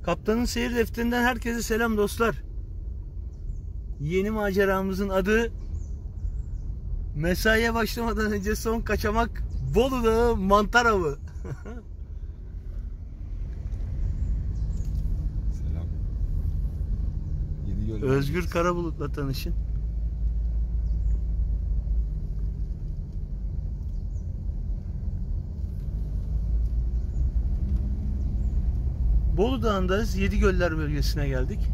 Kaptanın Seyir Defterinden herkese selam dostlar. Yeni maceramızın adı mesaiye başlamadan önce son kaçamak Bolu Dağı mantar avı. Selam. Özgür Karabulut'la tanışın. Bolu Dağı'ndayız. Yedigöller bölgesine geldik.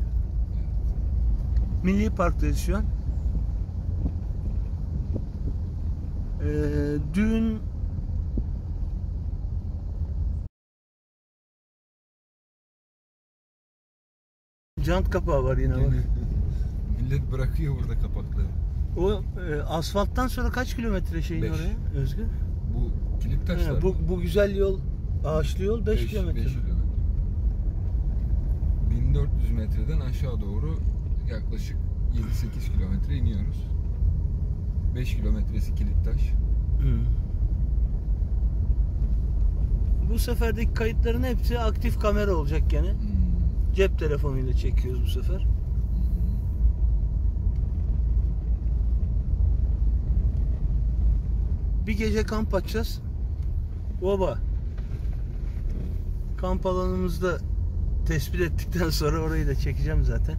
Milli Park'tayız şu an. Dün jant kapağı var yine bak. Millet bırakıyor burada kapakları. O asfalttan sonra kaç kilometre şeyin 5. oraya Özgür? Bu kilit taşlar. Bu güzel yol, ağaçlı yol 5 kilometre. 5 kilometre. 1400 metreden aşağı doğru yaklaşık 7-8 kilometre iniyoruz. 5 kilometresi kilit taş. Bu seferdeki kayıtların hepsi aktif kamera olacak gene. Cep telefonuyla çekiyoruz bu sefer. Bir gece kamp açacağız. Baba. Kamp alanımızda tespit ettikten sonra orayı da çekeceğim zaten.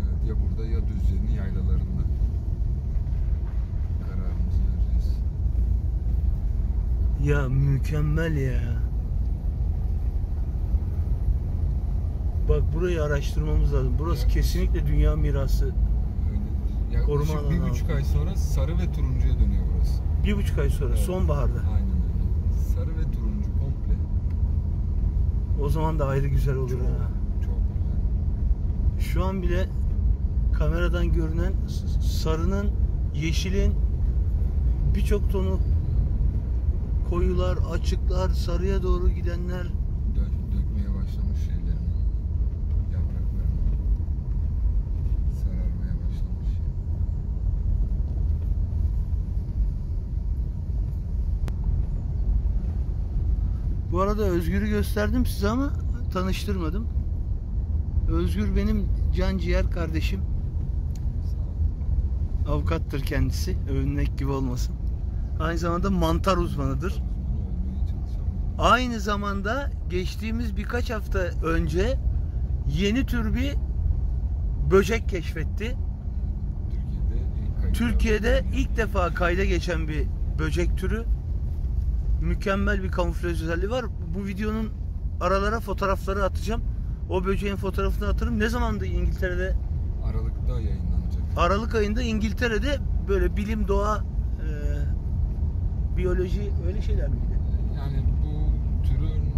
Evet, ya burada ya Düzce'nin yaylalarında. Kararımızı vereceğiz. Ya mükemmel ya. Bak burayı araştırmamız lazım. Burası Evet. Kesinlikle dünya mirası. Koruma Yaklaşık alanı. 1,5 ay sonra sarı ve turuncuya dönüyor burası. 1,5 ay sonra, Evet. sonbaharda. Aynen öyle. Sarı ve turuncu komple. O zaman da ayrı güzel olur ha. Çok güzel. Şu an bile kameradan görünen sarının, yeşilin birçok tonu, koyular, açıklar, sarıya doğru gidenler. Dökmeye başlamış şeylerini, yapraklarını. Sararmaya başlamış. Bu arada Özgür'ü gösterdim size ama tanıştırmadım. Özgür benim can ciğer kardeşim. Sağ ol. Avukattır kendisi. Övünmek gibi olmasın. Aynı zamanda mantar uzmanıdır. Uzmanı olmaya çalışan Aynı zamanda geçtiğimiz birkaç hafta önce yeni tür bir böcek keşfetti. Türkiye'de ilk defa kayda geçen bir böcek türü. Mükemmel bir kamuflaj özelliği var. Bu videonun aralara fotoğrafları atacağım. O böceğin fotoğrafını atarım. Ne zamandı İngiltere'de? Aralık'ta yayınlanacak. Aralık ayında İngiltere'de böyle bilim, doğa, biyoloji öyle şeyler miydi? Yani bu türün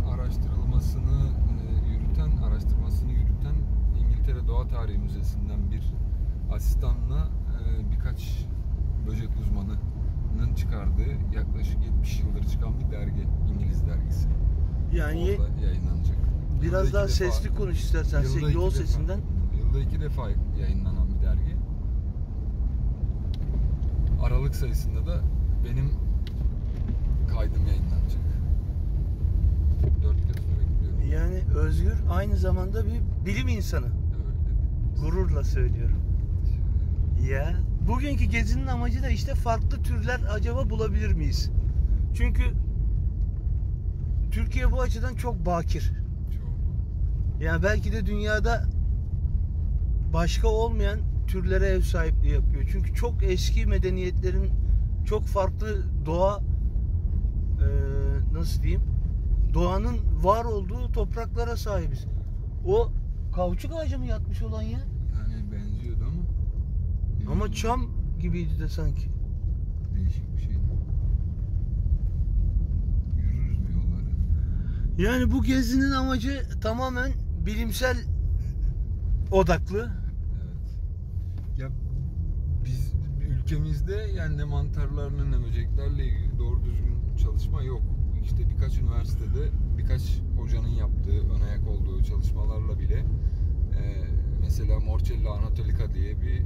araştırmasını yürüten İngiltere Doğa Tarihi Müzesi'nden bir asistanla birkaç böcek uzmanının çıkardığı yaklaşık 70 yıldır çıkan bir dergi, İngiliz dergisi. Yani orada yayınlanacak. biraz daha sesli konuş istersen, yol sesinden. Yılda 2 defa yayınlanan bir dergi. Aralık sayısında da benim kaydım yayınlanacak. 4 gözle bekliyorum. Yani Özgür aynı zamanda bir bilim insanı. Öyle. Gururla söylüyorum. Ya bugünkü gezinin amacı da işte farklı türler acaba bulabilir miyiz? Çünkü Türkiye bu açıdan çok bakir. Çok. Yani belki de dünyada başka olmayan türlere ev sahipliği yapıyor. Çünkü çok eski medeniyetlerin çok farklı doğa nasıl diyeyim? Doğanın var olduğu topraklara sahibiz. O kauçuk ağacı mı yatmış olan ya? Yani benziyordu ama. Ama çam gibiydi de sanki. Değişik bir şey. Yürürüz bu yolları. Yani bu gezinin amacı tamamen bilimsel odaklı. Evet. Ya biz ülkemizde yani ne mantarlarla ne böceklerle ilgili doğru düzgün çalışma yok. İşte birkaç üniversitede birkaç hocanın yaptığı, ön ayak olduğu çalışmalarla bile mesela Morchella anatolica diye bir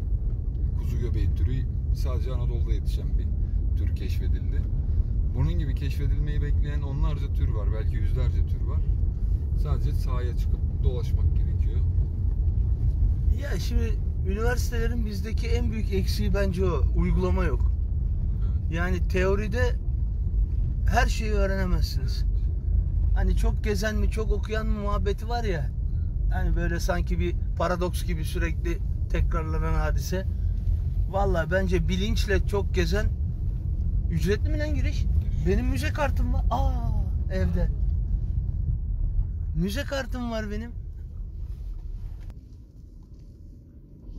kuzu göbeği türü sadece Anadolu'da yetişen bir tür keşfedildi. Bunun gibi keşfedilmeyi bekleyen onlarca tür var, belki yüzlerce tür var. Sadece sahaya çıkıp dolaşmak gerekiyor. Ya şimdi üniversitelerin bizdeki en büyük eksiği bence o. Uygulama yok. Evet. Yani teoride her şeyi öğrenemezsiniz. Hani çok gezen mi çok okuyan mı muhabbeti var ya. Hani böyle sanki bir paradoks gibi sürekli tekrarlanan hadise. Vallahi bence bilinçle çok gezen. Ücretli mi lan giriş? Benim müze kartım var. Evde. Müze kartım var benim.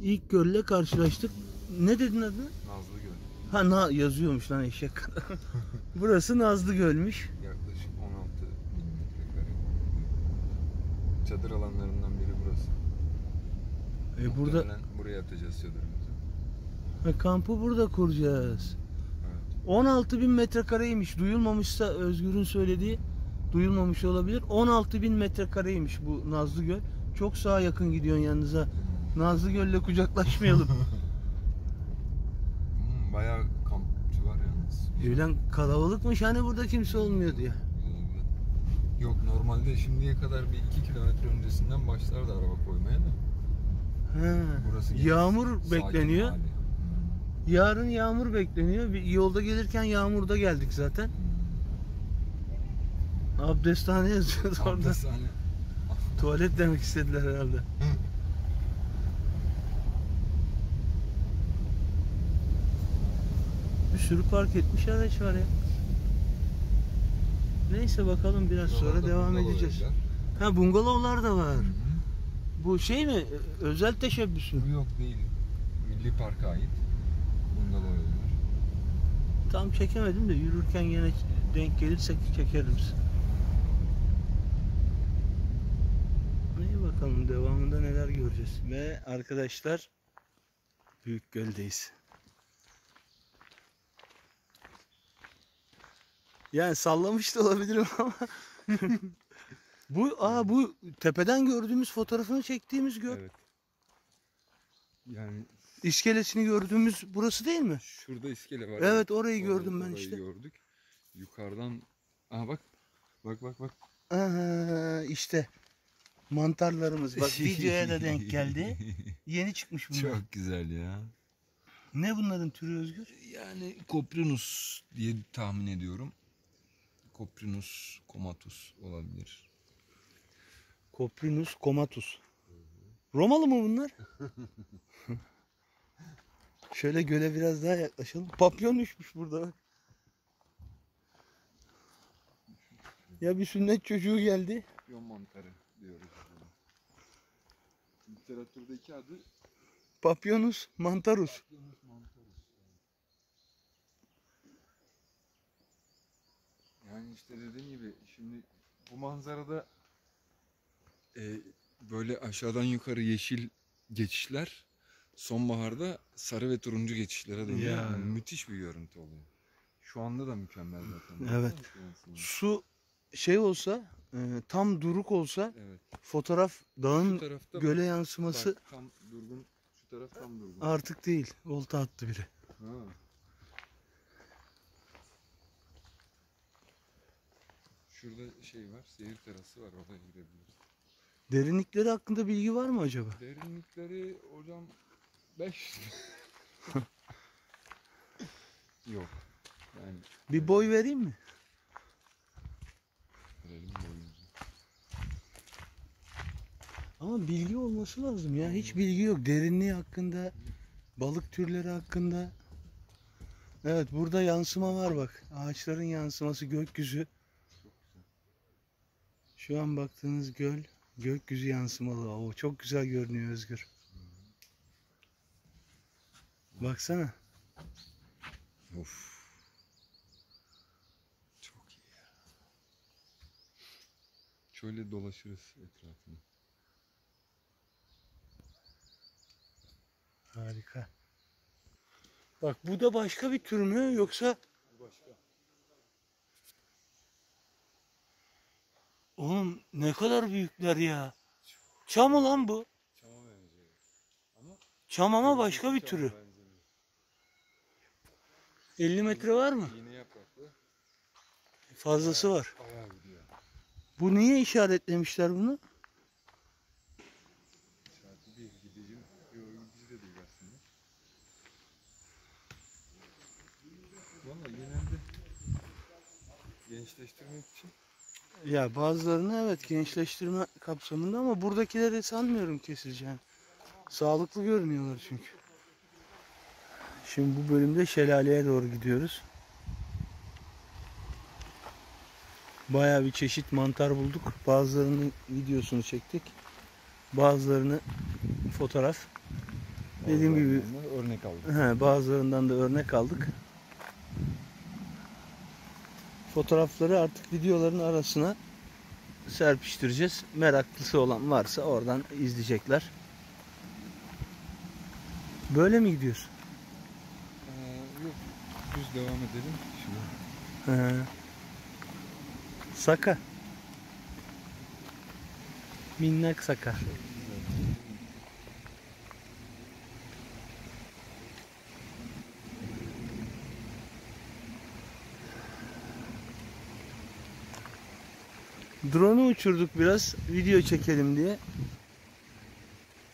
İlk gölle karşılaştık. Ne dedin adını? Nazlı Göl. Yazıyormuş lan eşek kadar. Burası Nazlı Göl'müş. Yaklaşık 16 bin metrekare. Çadır alanlarından biri burası. Burada Muhtemelen buraya atacağız çadırımızı. kampı burada kuracağız. Evet. 16.000 metrekareymiş. Duyulmamışsa Özgür'ün söylediği, duyulmamış olabilir. 16.000 metrekareymiş bu Nazlı Göl. Çok sağa yakın gidiyorsun yalnız ha. Nazlı Göl'le kucaklaşmayalım. Bayağı kampçı var yalnız. Öyle kalabalıkmış hani burada kimse olmuyordu ya. Yok, normalde şimdiye kadar bir 2 kilometre öncesinden başlardı araba koymaya da. Burası Yağmur sakin bekleniyor. hali. Yarın yağmur bekleniyor. Bir yolda gelirken yağmurda geldik zaten. Abdesthane yazıyordu orada. Abdesthane. Tuvalet demek istediler herhalde. Bir sürü park etmiş araç var ya. Neyse bakalım biraz sonra Buralarda devam bungalov edeceğiz. evler. Bungalovlar da var. Hı hı. Bu şey mi? Özel teşebbüs mü? Bu yok değil. Milli Park'a ait. Bungalov evler. Tam çekemedim de yürürken yine denk gelirsek çekeriz. İyi bakalım devamında neler göreceğiz. Ve arkadaşlar Büyükgöl'deyiz. Yani sallamış da olabilirim ama bu tepeden gördüğümüz fotoğrafını çektiğimiz göl. Evet. Yani İskelesini gördüğümüz burası değil mi? şurada iskele var. Evet, orayı gördüm ben orayı işte. gördük. Yukarıdan bak. Bak. İşte mantarlarımız. Bak videoya da denk geldi. Yeni çıkmış bunlar. Çok güzel ya. Ne bunların türü Özgür? Yani Coprinus diye tahmin ediyorum. Coprinus comatus olabilir. Coprinus comatus. Romalı mı bunlar? Şöyle göle biraz daha yaklaşalım. Papyon düşmüş burada bak. Ya bir sünnet çocuğu geldi. Papyon mantarı diyoruz. Literatürdeki adı Papyonus mantarus. Papyonus mantarus. Yani işte dediğim gibi şimdi bu manzarada böyle aşağıdan yukarı yeşil geçişler sonbaharda sarı ve turuncu geçişlere dönüyor. Ya. Müthiş bir görüntü oluyor. Şu anda da mükemmel zaten. Evet. Su şey olsa, tam duruk olsa Evet. fotoğraf dağın Şu tarafta göle yansıması bak, tam durgun. Şu taraf tam durgun. artık değil. Olta attı biri. Ha. Şurada şey var, seyir terası var, oraya girebiliriz. Derinlikleri hakkında bilgi var mı acaba? Derinlikleri hocam 5. Yok. Yani Bir boy vereyim mi? verelim boyumuzu. Ama bilgi olması lazım ya. Hiç bilgi yok. Derinliği hakkında, balık türleri hakkında. Evet, burada yansıma var bak. Ağaçların yansıması, gökyüzü. Şu an baktığınız göl, gökyüzü yansımalı. O çok güzel görünüyor Özgür. Baksana. Of. Çok iyi ya. Şöyle dolaşırız etrafını. Harika. Bak bu da başka bir tür mü yoksa? Başka. Oğlum ne kadar büyükler ya. Çam mı lan bu? Çama benziyor. Ama Çam ama başka bir türü. 50 metre var mı? Yine yapraklı. Fazlası var. Bayağı gidiyor. Bu niye işaretlemişler bunu? Şarkı değil, gidici. Yok, gidici de değil aslında. Valla genelde gençleştirmek için. Ya bazılarını evet gençleştirme kapsamında ama buradakileri sanmıyorum kesileceğini. Sağlıklı görünüyorlar çünkü. Şimdi bu bölümde şelaleye doğru gidiyoruz. Bayağı bir çeşit mantar bulduk. Bazılarının videosunu çektik. Bazılarını fotoğraf. Dediğim gibi örnek aldım. bazılarından da örnek aldık. Fotoğrafları artık videoların arasına serpiştireceğiz. Meraklısı olan varsa oradan izleyecekler. Böyle mi gidiyoruz? Yok, düz devam edelim. Şimdi. Saka. Minnak saka. Drone'u uçurduk biraz video çekelim diye.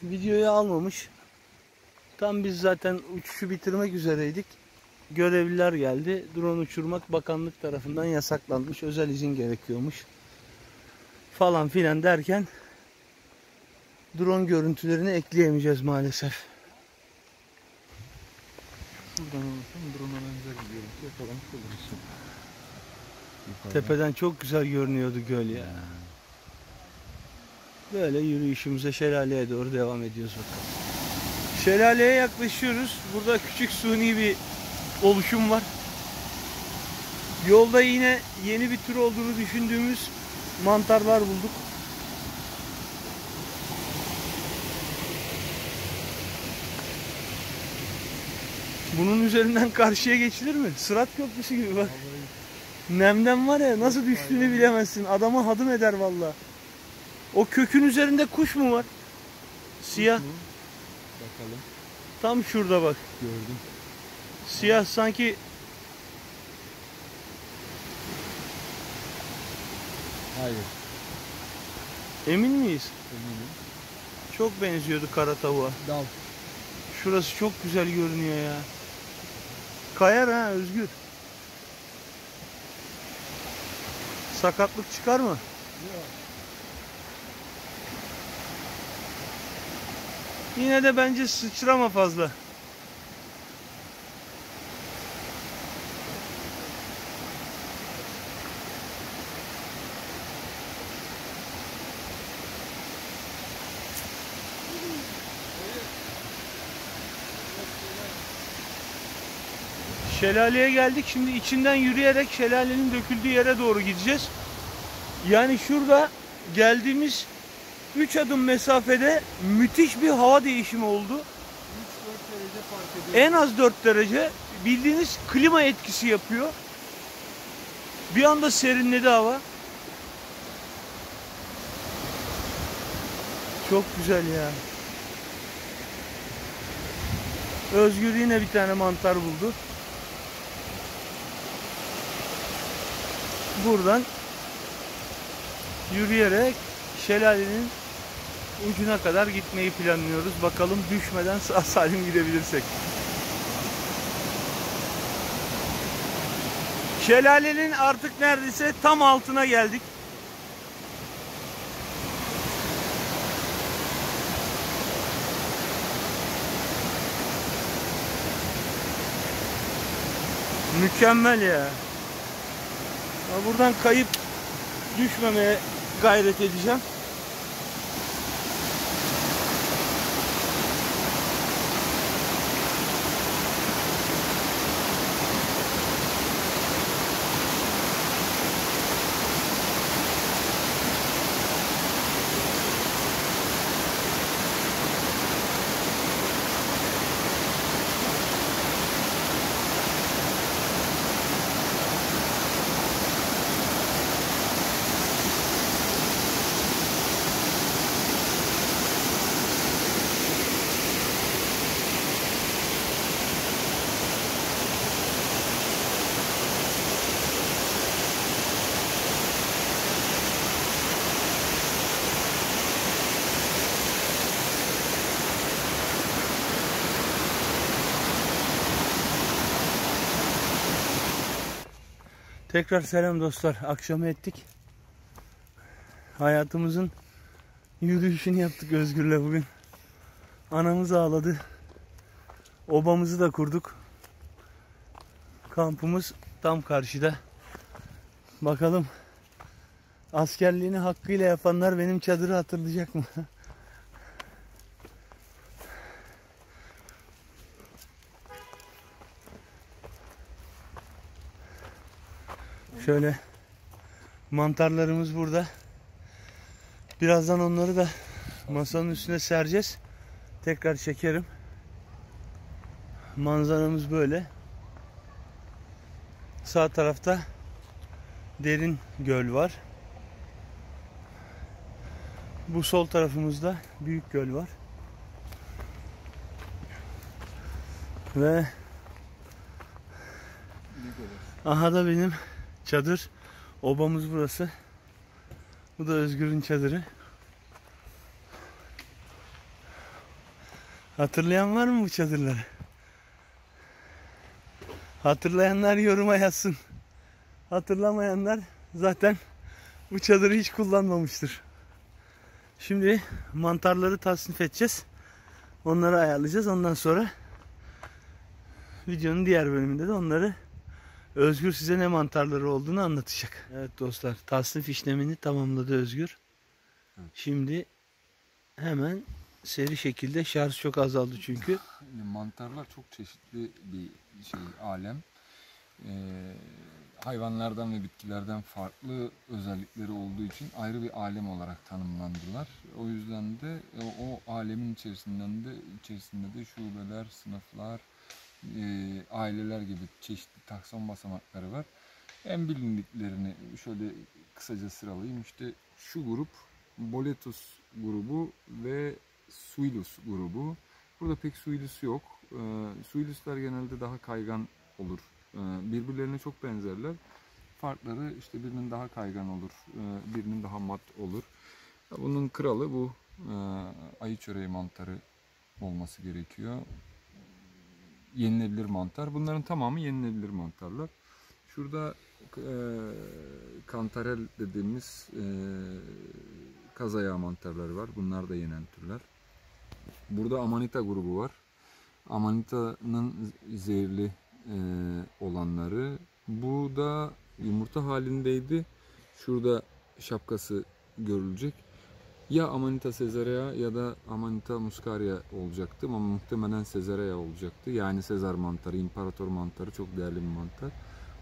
Videoyu almamış. Tam biz zaten uçuşu bitirmek üzereydik. Görevliler geldi. Drone uçurmak bakanlık tarafından yasaklanmış. Özel izin gerekiyormuş. Falan filan derken drone görüntülerini ekleyemeyeceğiz maalesef. Buradan alırsam drone'a benzer bir görüntü yakalamış oluruz. Tepeden çok güzel görünüyordu göl ya. Böyle yürüyüşümüze şelaleye doğru devam ediyoruz bakalım. Şelaleye yaklaşıyoruz. Burada küçük suni bir oluşum var. Yolda yine yeni bir tür olduğunu düşündüğümüz mantarlar bulduk. Bunun üzerinden karşıya geçilir mi? Sırat köprüsü gibi bak. Nemden var ya nasıl düştüğünü bilemezsin. Adama hadım eder valla. O kökün üzerinde kuş mu var? Siyah. Bakalım. Tam şurada bak. Gördüm. Siyah sanki. Hayır. Emin miyiz? Eminim. Çok benziyordu kara tavuğa. Dal. Şurası çok güzel görünüyor ya. Kayar ha Özgür. Sakatlık çıkar mı? Yok. Yine de bence sıçrama fazla. Şelaleye geldik. Şimdi içinden yürüyerek şelalenin döküldüğü yere doğru gideceğiz. Yani şurada geldiğimiz 3 adım mesafede müthiş bir hava değişimi oldu. 3-4 derece fark ediyor. En az 4 derece. Bildiğiniz klima etkisi yapıyor. Bir anda serinledi hava. Çok güzel ya. Özgür yine bir tane mantar buldu. Buradan yürüyerek şelalenin ucuna kadar gitmeyi planlıyoruz. Bakalım düşmeden sağ salim gidebilirsek. Şelalenin artık neredeyse tam altına geldik. Mükemmel ya. Buradan kayıp düşmemeye gayret edeceğim. Tekrar selam dostlar. Akşamı ettik. Hayatımızın yürüyüşünü yaptık Özgür'le bugün. Anamız ağladı. Obamızı da kurduk. Kampımız tam karşıda. Bakalım askerliğini hakkıyla yapanlar benim çadırı hatırlayacak mı? Şöyle mantarlarımız burada. Birazdan onları da masanın üstüne sereceğiz. Tekrar çekerim. Manzaramız böyle. Sağ tarafta derin göl var. Bu sol tarafımızda büyük göl var. Ve aha da benim çadır. Obamız burası. Bu da Özgür'ün çadırı. Hatırlayan var mı bu çadırları? Hatırlayanlar yoruma yazsın. Hatırlamayanlar zaten bu çadırı hiç kullanmamıştır. Şimdi mantarları tasnif edeceğiz. Onları ayarlayacağız. Ondan sonra videonun diğer bölümünde de onları Özgür size ne mantarları olduğunu anlatacak. Evet dostlar, tasnif işlemini tamamladı Özgür. Şimdi hemen seri şekilde, şarj çok azaldı çünkü. Mantarlar çok çeşitli bir alem. Hayvanlardan ve bitkilerden farklı özellikleri olduğu için ayrı bir alem olarak tanımlandılar. O yüzden de o alemin içerisinde de şubeler, sınıflar, aileler gibi çeşitli takson basamakları var. En bilindiklerini şöyle kısaca sıralayayım. İşte şu grup Boletus grubu ve Suillus grubu. Burada pek Suillus yok. Suilluslar genelde daha kaygan olur. Birbirlerine çok benzerler. Farkları işte birinin daha kaygan olur, birinin daha mat olur. Bunun kralı bu ayı çöreği mantarı olması gerekiyor. Yenilebilir mantar. Bunların tamamı yenilebilir mantarlar. Şurada kantarel dediğimiz kaz ayağı mantarları var. Bunlar da yenen türler. Burada amanita grubu var. Amanita'nın zehirli olanları. Bu da yumurta halindeydi. Şurada şapkası görülecek. Ya Amanita caesarea ya da Amanita muscaria olacaktı ama muhtemelen caesarea olacaktı. Yani Sezar mantarı, imparator mantarı, çok değerli bir mantar.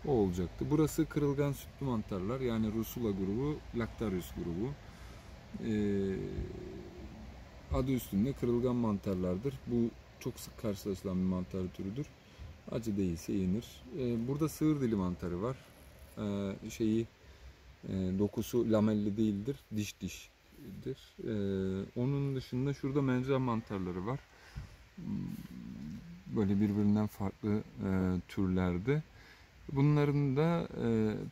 O olacaktı. Burası kırılgan sütlü mantarlar, yani Rusula grubu, Lactarius grubu. Adı üstünde kırılgan mantarlardır. Bu çok sık karşılaşılan bir mantar türüdür. Acı değilse yenir. Burada sığır dili mantarı var. Dokusu lamelli değildir, diştir. Onun dışında şurada menza mantarları var. Böyle birbirinden farklı türlerde. Bunların da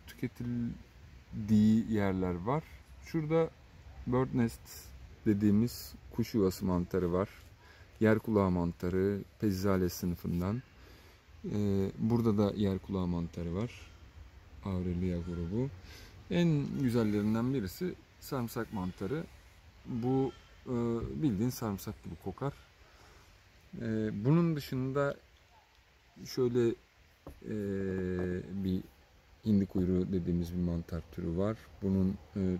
tüketildiği yerler var. Şurada bird nest dediğimiz kuş yuvası mantarı var. Yer kulağı mantarı, Pezzale sınıfından. Burada da yer kulağı mantarı var. Aurelia grubu. En güzellerinden birisi sarımsak mantarı. Bu bildiğin sarımsak gibi kokar. Bunun dışında şöyle bir hindi kuyruğu dediğimiz bir mantar türü var. Bunun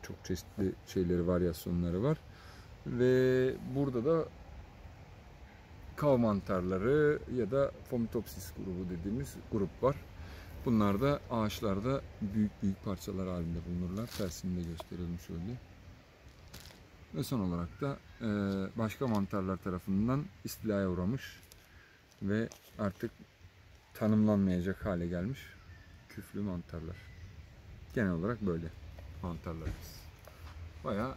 çok çeşitli şeyleri, varyasyonları var. Ve burada da kav mantarları ya da Fomitopsis grubu dediğimiz grup var. Bunlar da ağaçlarda büyük parçalar halinde bulunurlar. Tersini de gösterelim şöyle. Ve son olarak da başka mantarlar tarafından istilaya uğramış ve artık tanımlanmayacak hale gelmiş küflü mantarlar. Genel olarak böyle mantarlarımız. Bayağı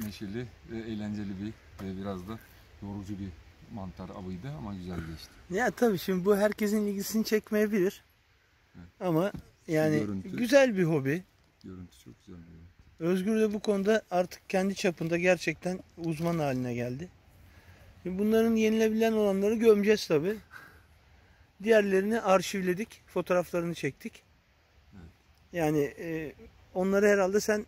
neşeli ve eğlenceli ve biraz da yorucu bir mantar avıydı ama güzel geçti. Ya tabii şimdi bu herkesin ilgisini çekmeyebilir. Evet. Ama yani güzel bir hobi. Görüntü çok güzel bir görüntü. Özgür de bu konuda artık kendi çapında gerçekten uzman haline geldi. Bunların yenilebilen olanları gömeceğiz tabii. Diğerlerini arşivledik, fotoğraflarını çektik. Yani onları herhalde sen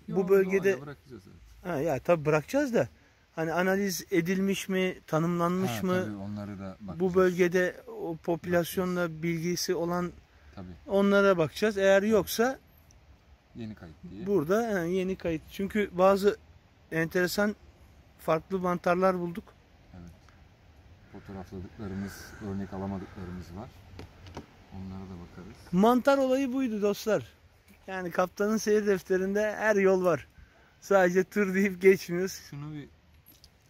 bu bölgede doğayla bırakacağız, evet. ha, ya tabii bırakacağız da hani analiz edilmiş mi, tanımlanmış mı? Tabii onları da bakacağız. Bu bölgede o popülasyonla bilgisi olan Tabii. onlara bakacağız. Eğer yoksa Yeni kayıt diye. burada yeni kayıt. Çünkü bazı enteresan farklı mantarlar bulduk. Evet. Fotoğrafladıklarımız, örnek alamadıklarımız var. Onlara da bakarız. Mantar olayı buydu dostlar. Yani kaptanın seyir defterinde her yol var. Sadece tır deyip geçmiyoruz. Şunu bir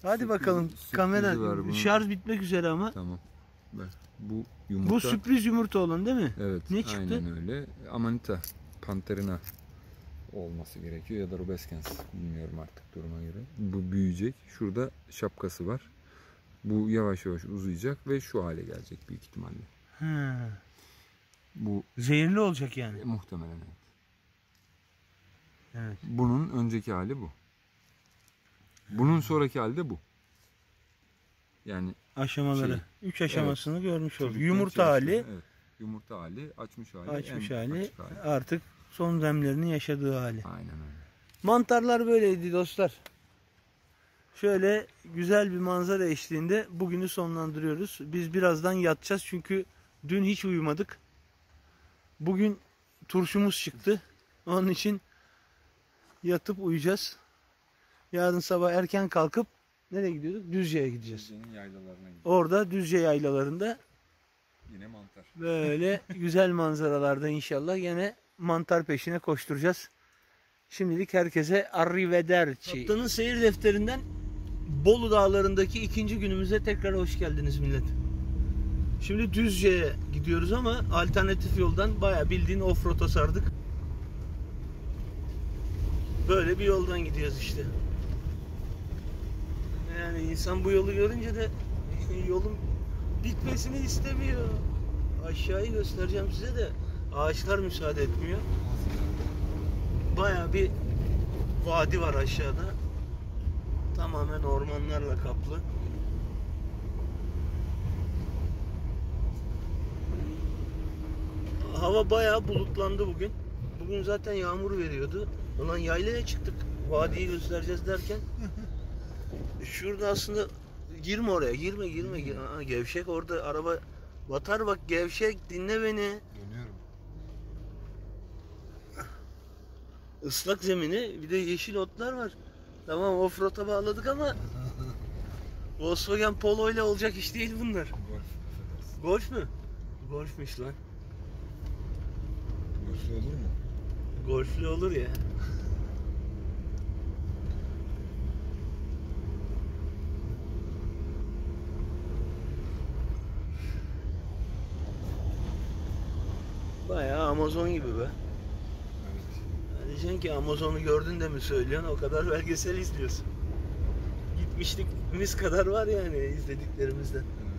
Hadi bakalım kamera şarj bitmek üzere ama. tamam. Bu yumurta. Bu sürpriz yumurta olan değil mi? Evet. Ne çıktı? Aynen öyle. Amanita, Panterina olması gerekiyor ya da Rubescens, bilmiyorum artık duruma göre. Bu büyüyecek. Şurada şapkası var. Bu yavaş yavaş uzayacak ve şu hale gelecek büyük ihtimalle. Ha. Bu Zehirli olacak yani. muhtemelen evet. Evet. Bunun önceki hali bu. Bunun sonraki hali de bu. Yani Aşamaları. 3 aşamasını görmüş olduk. çocukların Yumurta hali, evet. Yumurta hali, açmış hali, açmış en hali, açık hali. artık son demlerini yaşadığı hali. Aynen öyle. Mantarlar böyleydi dostlar. Şöyle güzel bir manzara eşliğinde bugünü sonlandırıyoruz. Biz birazdan yatacağız çünkü dün hiç uyumadık. Bugün turşumuz çıktı. Onun için yatıp uyuyacağız. Yarın sabah erken kalkıp nereye gidiyorduk? Düzce'ye gideceğiz. Düzce'nin yaylalarına gidiyor. Orada Düzce yaylalarında Yine mantar. böyle güzel manzaralarda inşallah yine mantar peşine koşturacağız. Şimdilik herkese arrivederci. Kaptanın seyir defterinden Bolu Dağları'ndaki ikinci günümüze tekrar hoş geldiniz millet. Şimdi Düzce'ye gidiyoruz ama alternatif yoldan bayağı bildiğin offroad'a sardık. Böyle bir yoldan gidiyoruz işte. Yani insan bu yolu görünce de yolun bitmesini istemiyor. Aşağıyı göstereceğim size de ağaçlar müsaade etmiyor. Bayağı bir vadi var aşağıda. Tamamen ormanlarla kaplı. Hava bayağı bulutlandı bugün. Bugün zaten yağmur veriyordu. Ulan yaylaya çıktık. Vadiyi göstereceğiz derken. Şurada aslında girme oraya. Girme. Aa, gevşek orada araba batar bak gevşek dinle beni. Dönüyorum. Islak zemini bir de yeşil otlar var. Tamam offroad'a bağladık ama Volkswagen Polo ile olacak iş değil bunlar. Golf. Golf mü? Golfmüş lan. Golflü olur mu? Golflü olur ya. Bayağı Amazon gibi be. Evet. Diyeceksin ki Amazon'u gördün de mi söylüyorsun? O kadar belgesel izliyorsun. Gitmişlikimiz kadar var yani izlediklerimizden. Evet.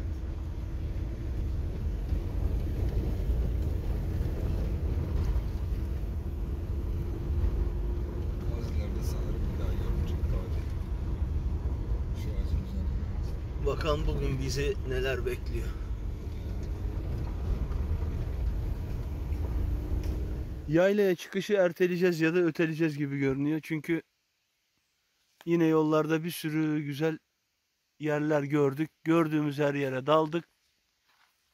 Bazılarda sanırım bir daha görmeyecek vadi. Şu ağacın üzerinde. Bakalım bugün bizi neler bekliyor. Yaylaya çıkışı erteleyeceğiz ya da öteleyeceğiz gibi görünüyor. Çünkü yine yollarda bir sürü güzel yerler gördük. Gördüğümüz her yere daldık.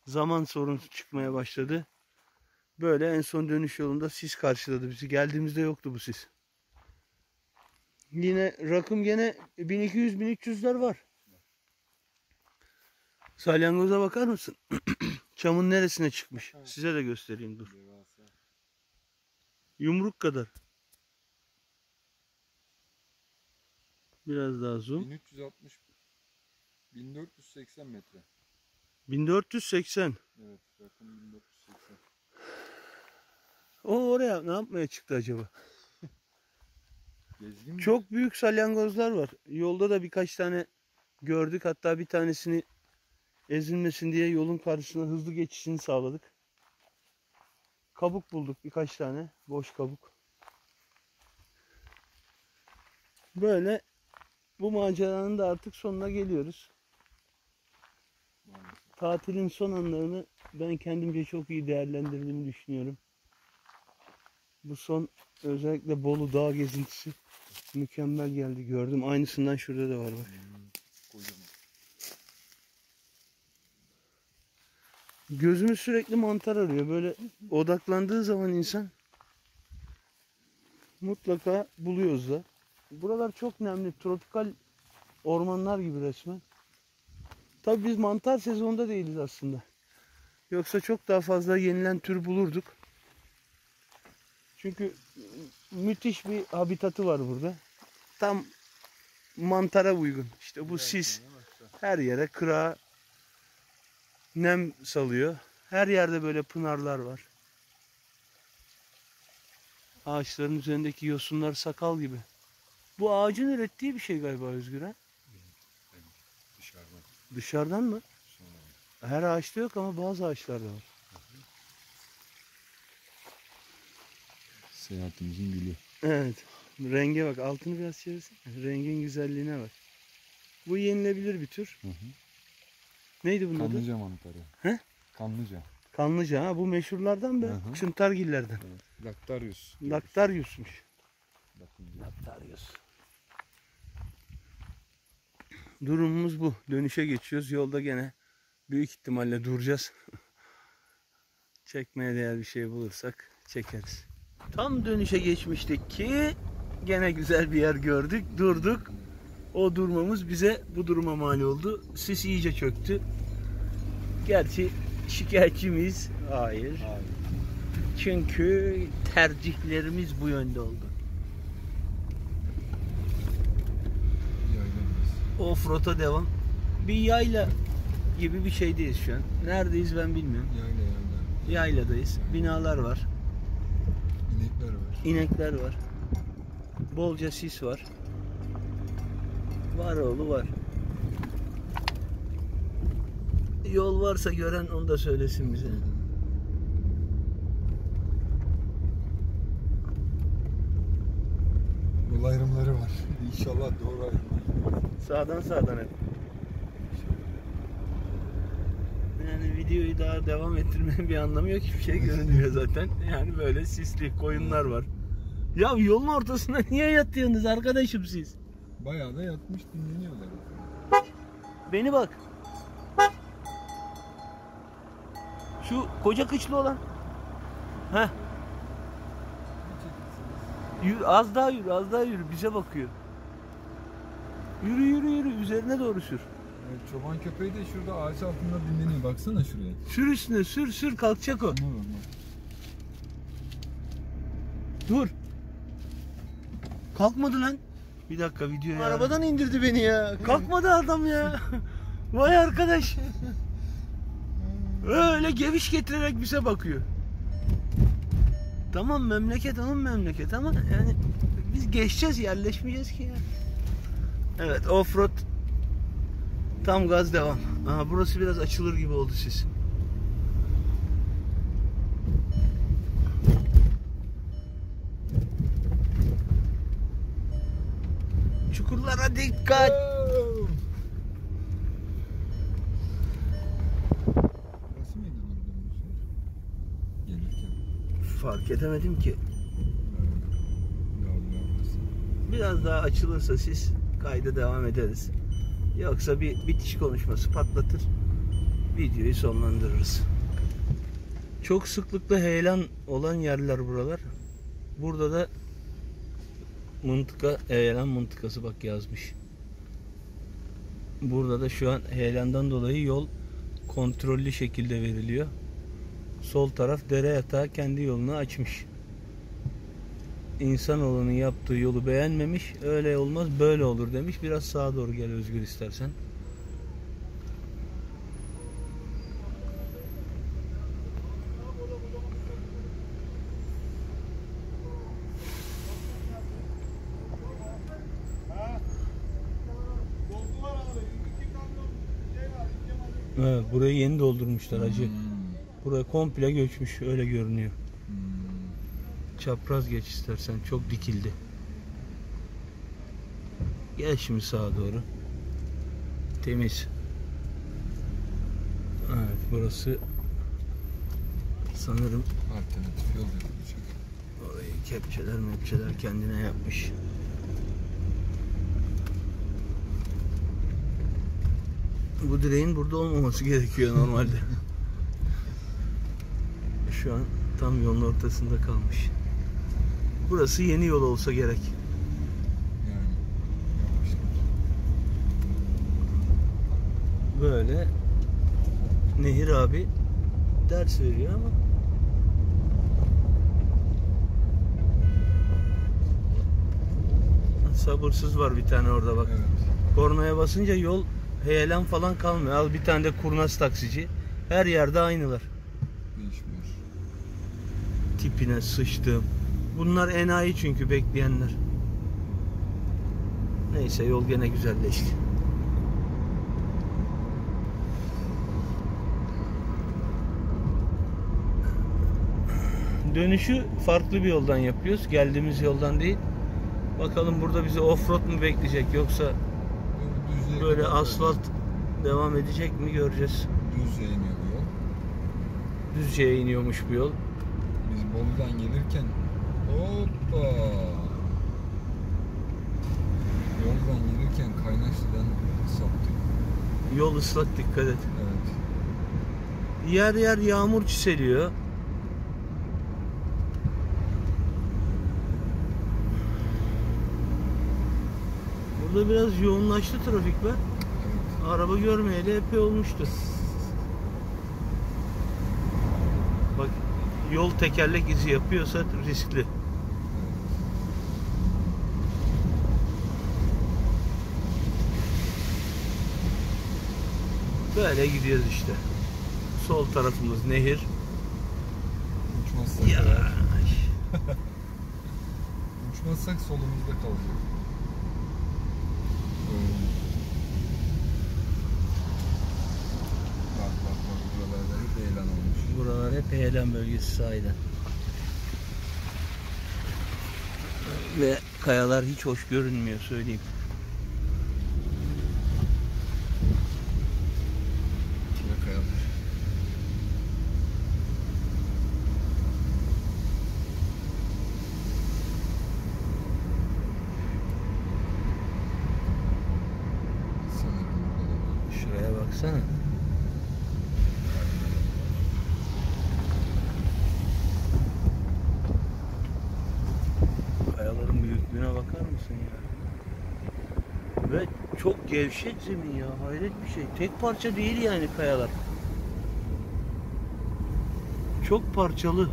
Zaman sorunu çıkmaya başladı. Böyle en son dönüş yolunda sis karşıladı bizi. Geldiğimizde yoktu bu sis. Yine rakım gene 1200-1300'ler var. Salyangoza bakar mısın? Çamın neresine çıkmış? Size de göstereyim dur. Devasa. Yumruk kadar. Biraz daha zoom. 1360 1480 metre. 1480. Evet, rakım 1480. O oraya ne yapmaya çıktı acaba? Gezgin mi? Çok büyük salyangozlar var. Yolda da birkaç tane gördük. Hatta bir tanesini ezilmesin diye yolun karşısına hızlı geçişini sağladık. Kabuk bulduk birkaç tane. Boş kabuk. Böyle bu maceranın da artık sonuna geliyoruz. Maalesef. Tatilin son anlarını ben kendimce çok iyi değerlendirdiğimi düşünüyorum. Bu son özellikle Bolu dağ gezintisi mükemmel geldi, gördüm. Aynısından şurada da var bak. Kocaman. Gözümüz sürekli mantar arıyor. Böyle odaklandığı zaman insan mutlaka buluyoruz da. Buralar çok nemli, tropikal ormanlar gibi resmen. Tabii biz mantar sezonunda değiliz aslında. Yoksa çok daha fazla yenilen tür bulurduk. Çünkü müthiş bir habitatı var burada. Tam mantara uygun. İşte bu sis her yere kırağa nem salıyor. Her yerde böyle pınarlar var. Ağaçların üzerindeki yosunlar sakal gibi. Bu ağacın ürettiği bir şey galiba Özgür ha? Dışarıdan. Dışarıdan mı? Sonra. Her ağaçta yok ama bazı ağaçlarda var. Seyahatimizin gülü. Evet. Renge bak. Altını biraz çevirsin. Rengin güzelliğine bak. Bu yenilebilir bir tür. Hı hı. Neydi bunun adı? Kanlıca mantarı. He? Kanlıca. Kanlıca ha. Bu meşhurlardan be. Hı hı. Çıntargillerden. Evet. Lactarius. Lactarius'muş. Bakınca. Lactarius. Durumumuz bu. Dönüşe geçiyoruz. Yolda gene büyük ihtimalle duracağız. Çekmeye değer bir şey bulursak çekeriz. Tam dönüşe geçmiştik ki gene güzel bir yer gördük. Durduk. O durmamız bize bu duruma mal oldu. Sis iyice çöktü. Gerçi şikayetçi miyiz? Hayır. Çünkü tercihlerimiz bu yönde oldu. Offroad'a devam. Bir yayla gibi bir şeydeyiz şu an. Neredeyiz ben bilmiyorum. Yayla. Yayladayız. Binalar var. İnekler var. İnekler var. Bolca sis var. Var oğlu var. Yol varsa gören onu da söylesin bize. Yol ayrımları var. İnşallah doğru ayrımlar. Sağdan hep. Yani videoyu daha devam ettirmenin bir anlamı yok. Hiçbir şey görünmüyor zaten. Yani böyle sisli koyunlar var. Ya yolun ortasında niye yatıyorsunuz arkadaşım siz? Bayağı da yatmış dinleniyorlar. Beni bak. Şu koca kıçlı olan. Heh. Yürü, az daha yürü. Bize bakıyor. Yürü. Üzerine doğru sür. Evet, çoban köpeği de şurada ağaç altında dinleniyor. Baksana şuraya. Sür üstüne, sür kalkacak o. Dur. Kalkmadı lan. Bir dakika video ya. Arabadan indirdi beni ya. Kalkmadı adam ya. Vay arkadaş. Öyle geviş getirerek bize bakıyor. Tamam memleket onun memleket ama yani biz geçeceğiz, yerleşmeyeceğiz ki ya. Evet, offroad tam gaz devam. Aha, burası biraz açılır gibi oldu sis. Çukurlara dikkat. Burası mıydı döndüğümüz yer? Gelirken. Fark edemedim ki. Galiba burası. Biraz daha açılırsa sis kayda devam ederiz. Yoksa bir bitiş konuşması patlatır. Videoyu sonlandırırız. Çok sıklıkla heyelan olan yerler buralar. Burada da mıntıka, heyelan mıntıkası bak yazmış. Burada da şu an heyelandan dolayı yol kontrollü şekilde veriliyor. Sol taraf dere yatağı kendi yolunu açmış. İnsanoğlunun yaptığı yolu beğenmemiş. Öyle olmaz böyle olur demiş. Biraz sağa doğru gel Özgür istersen. Evet, burayı yeni doldurmuşlar hacı. Buraya komple göçmüş, öyle görünüyor. Çapraz geç istersen, çok dikildi. Gel şimdi sağa doğru. Temiz. Evet, burası sanırım alternatif yol yapılacak. Orayı kepçeler kendine yapmış. Bu direğin burada olmaması gerekiyor normalde. Şu an tam yolun ortasında kalmış. Burası yeni yol olsa gerek. Yani yapmışlar. Böyle Nehir abi ders veriyor ama sabırsız var bir tane orada bak. Evet. Kornaya basınca yol heyelan falan kalmıyor. Al bir tane de kurnaz taksici. Her yerde aynılar. Değişmiş. Tipine sıçtım. Bunlar enayi çünkü bekleyenler. Neyse yol gene güzelleşti. Dönüşü farklı bir yoldan yapıyoruz. Geldiğimiz yoldan değil. Bakalım burada bizi offroad mu bekleyecek yoksa Düzlüğe böyle kadar asfalt devam edecek mi göreceğiz. Düzlüğe iniyor bu yol. Düzce'ye iniyormuş bu yol. Biz Bolu'dan gelirken hoppa yoldan gelirken Kaynaşlı'dan saptık. Yol ıslak, dikkat et. Evet. Yer yer yağmur çiseliyor. Burada biraz yoğunlaştı trafik be. Evet. Araba görmeyeli epey olmuştu. Bak yol tekerlek izi yapıyorsa riskli. Böyle gidiyoruz işte. Sol tarafımız nehir. Uçmazsak Ya. eğer, uçmazsak solumuzda kalacak. Bak bak bak buralarda hep eğlen olmuş. Buralar hep heyelan bölgesi sahiden. Ve kayalar hiç hoş görünmüyor söyleyeyim. Şuraya kayalar. Sanırım burada da var. Şuraya baksana. Kayaların büyüklüğüne bakar mısın ya? Ve çok gevşek zemin ya, hayret bir şey. Tek parça değil yani kayalar. Çok parçalı.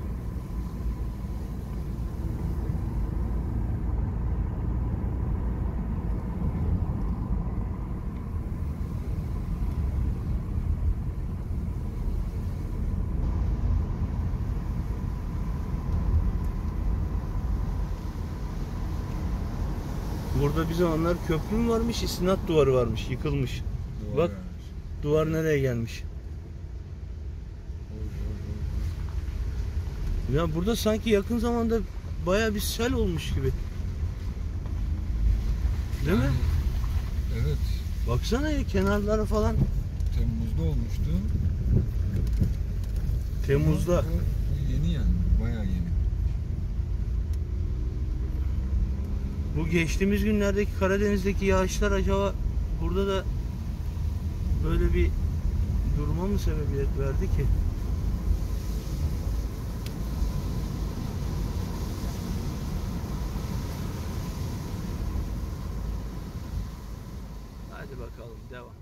Burada bir zamanlar köprü mü varmış, istinat duvarı varmış, yıkılmış. Duvar Bak, gelmiş. duvar nereye gelmiş? Ya burada sanki yakın zamanda bayağı bir sel olmuş gibi. Değil mi? Evet. Baksana ya kenarlara falan. Temmuz'da olmuştu. Temmuz'da. Ama bu yeni yani. Bayağı yeni. Bu geçtiğimiz günlerdeki Karadeniz'deki yağışlar acaba burada da böyle bir duruma mı sebebiyet verdi ki? Hadi bakalım devam.